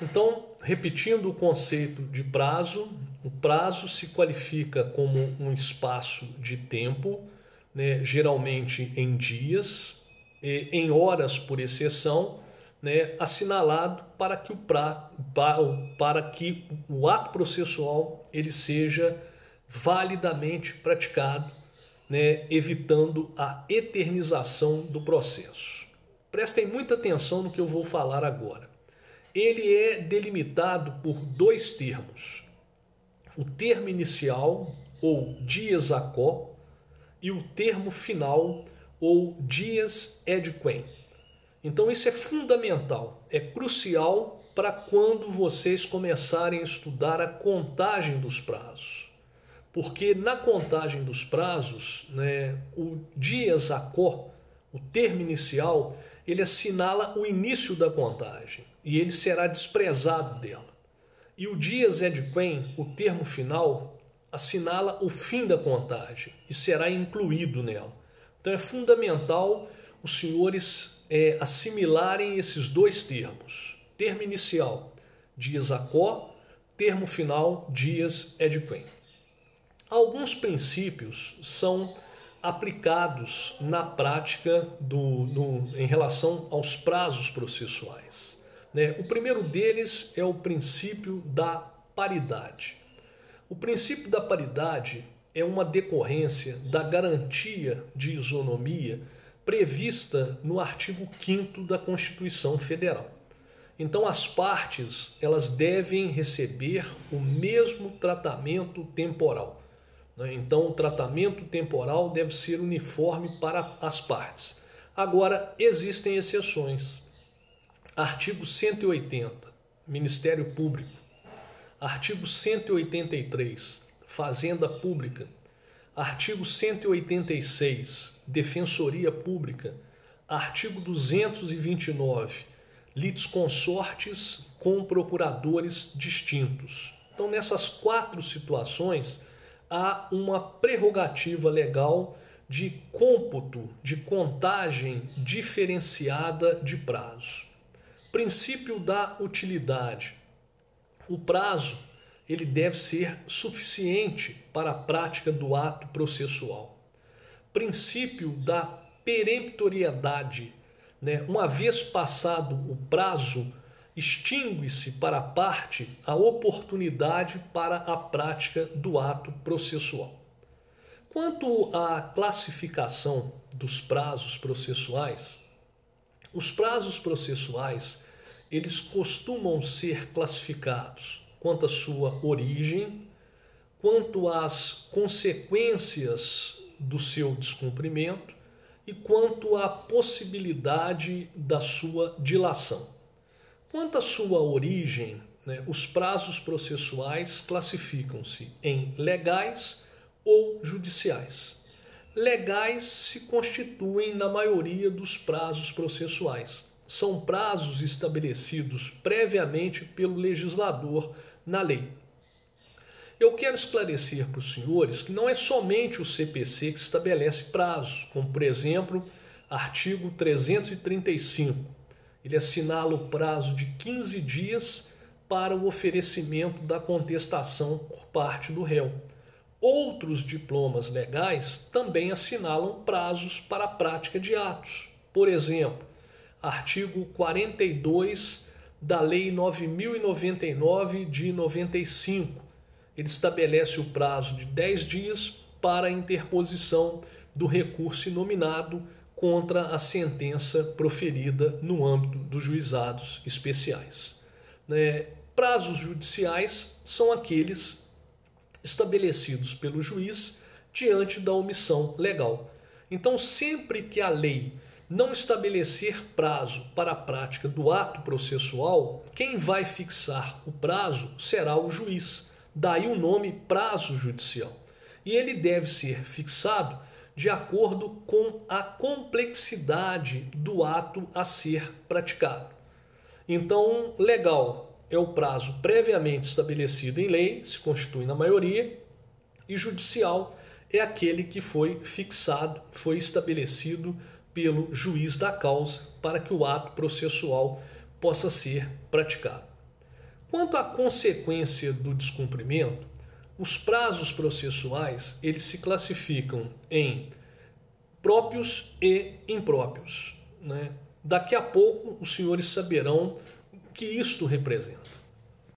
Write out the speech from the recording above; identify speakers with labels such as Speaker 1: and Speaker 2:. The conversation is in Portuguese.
Speaker 1: Então, repetindo o conceito de prazo, o prazo se qualifica como um espaço de tempo, né, geralmente em dias, em horas por exceção, né, assinalado para que o ato processual ele seja validamente praticado, né, evitando a eternização do processo. Prestem muita atenção no que eu vou falar agora. Ele é delimitado por dois termos: o termo inicial, ou dies a quo, e o termo final, ou dies ad quem. Então isso é fundamental, é crucial para quando vocês começarem a estudar a contagem dos prazos. Porque na contagem dos prazos, né, o dies a quo, o termo inicial, ele assinala o início da contagem e ele será desprezado dela. E o dies ad quem, o termo final, assinala o fim da contagem e será incluído nela. Então é fundamental os senhores assimilarem esses dois termos. Termo inicial, dies a quo, termo final, dies ad quem. Alguns princípios são aplicados na prática em relação aos prazos processuais. Né? O primeiro deles é o princípio da paridade. O princípio da paridade é uma decorrência da garantia de isonomia prevista no artigo 5º da Constituição Federal. Então as partes elas devem receber o mesmo tratamento temporal. Então o tratamento temporal deve ser uniforme para as partes. Agora existem exceções. Artigo 180, Ministério Público. Artigo 183, Fazenda Pública. Artigo 186, Defensoria Pública. Artigo 229, litisconsortes com procuradores distintos. Então, nessas 4 situações, há uma prerrogativa legal de cômputo, de contagem diferenciada de prazo. Princípio da utilidade. O prazo ele deve ser suficiente para a prática do ato processual. Princípio da peremptoriedade. Né? Uma vez passado o prazo, extingue-se para a parte a oportunidade para a prática do ato processual. Quanto à classificação dos prazos processuais, os prazos processuais eles costumam ser classificados quanto à sua origem, quanto às consequências do seu descumprimento e quanto à possibilidade da sua dilação. Quanto à sua origem, né, os prazos processuais classificam-se em legais ou judiciais. Legais se constituem na maioria dos prazos processuais. São prazos estabelecidos previamente pelo legislador na lei. Eu quero esclarecer para os senhores que não é somente o CPC que estabelece prazos, como por exemplo, artigo 335. Ele assinala o prazo de 15 dias para o oferecimento da contestação por parte do réu. Outros diplomas legais também assinalam prazos para a prática de atos. Por exemplo, artigo 42 da Lei 9.099 de 95. Ele estabelece o prazo de 10 dias para a interposição do recurso inominado contra a sentença proferida no âmbito dos juizados especiais. Prazos judiciais são aqueles estabelecidos pelo juiz diante da omissão legal. Então, sempre que a lei não estabelecer prazo para a prática do ato processual, quem vai fixar o prazo será o juiz. Daí o nome prazo judicial. E ele deve ser fixado de acordo com a complexidade do ato a ser praticado. Então, legal é o prazo previamente estabelecido em lei, se constitui na maioria, e judicial é aquele que foi fixado, foi estabelecido pelo juiz da causa para que o ato processual possa ser praticado. Quanto à consequência do descumprimento, os prazos processuais eles se classificam em próprios e impróprios, né? Daqui a pouco os senhores saberão o que isto representa.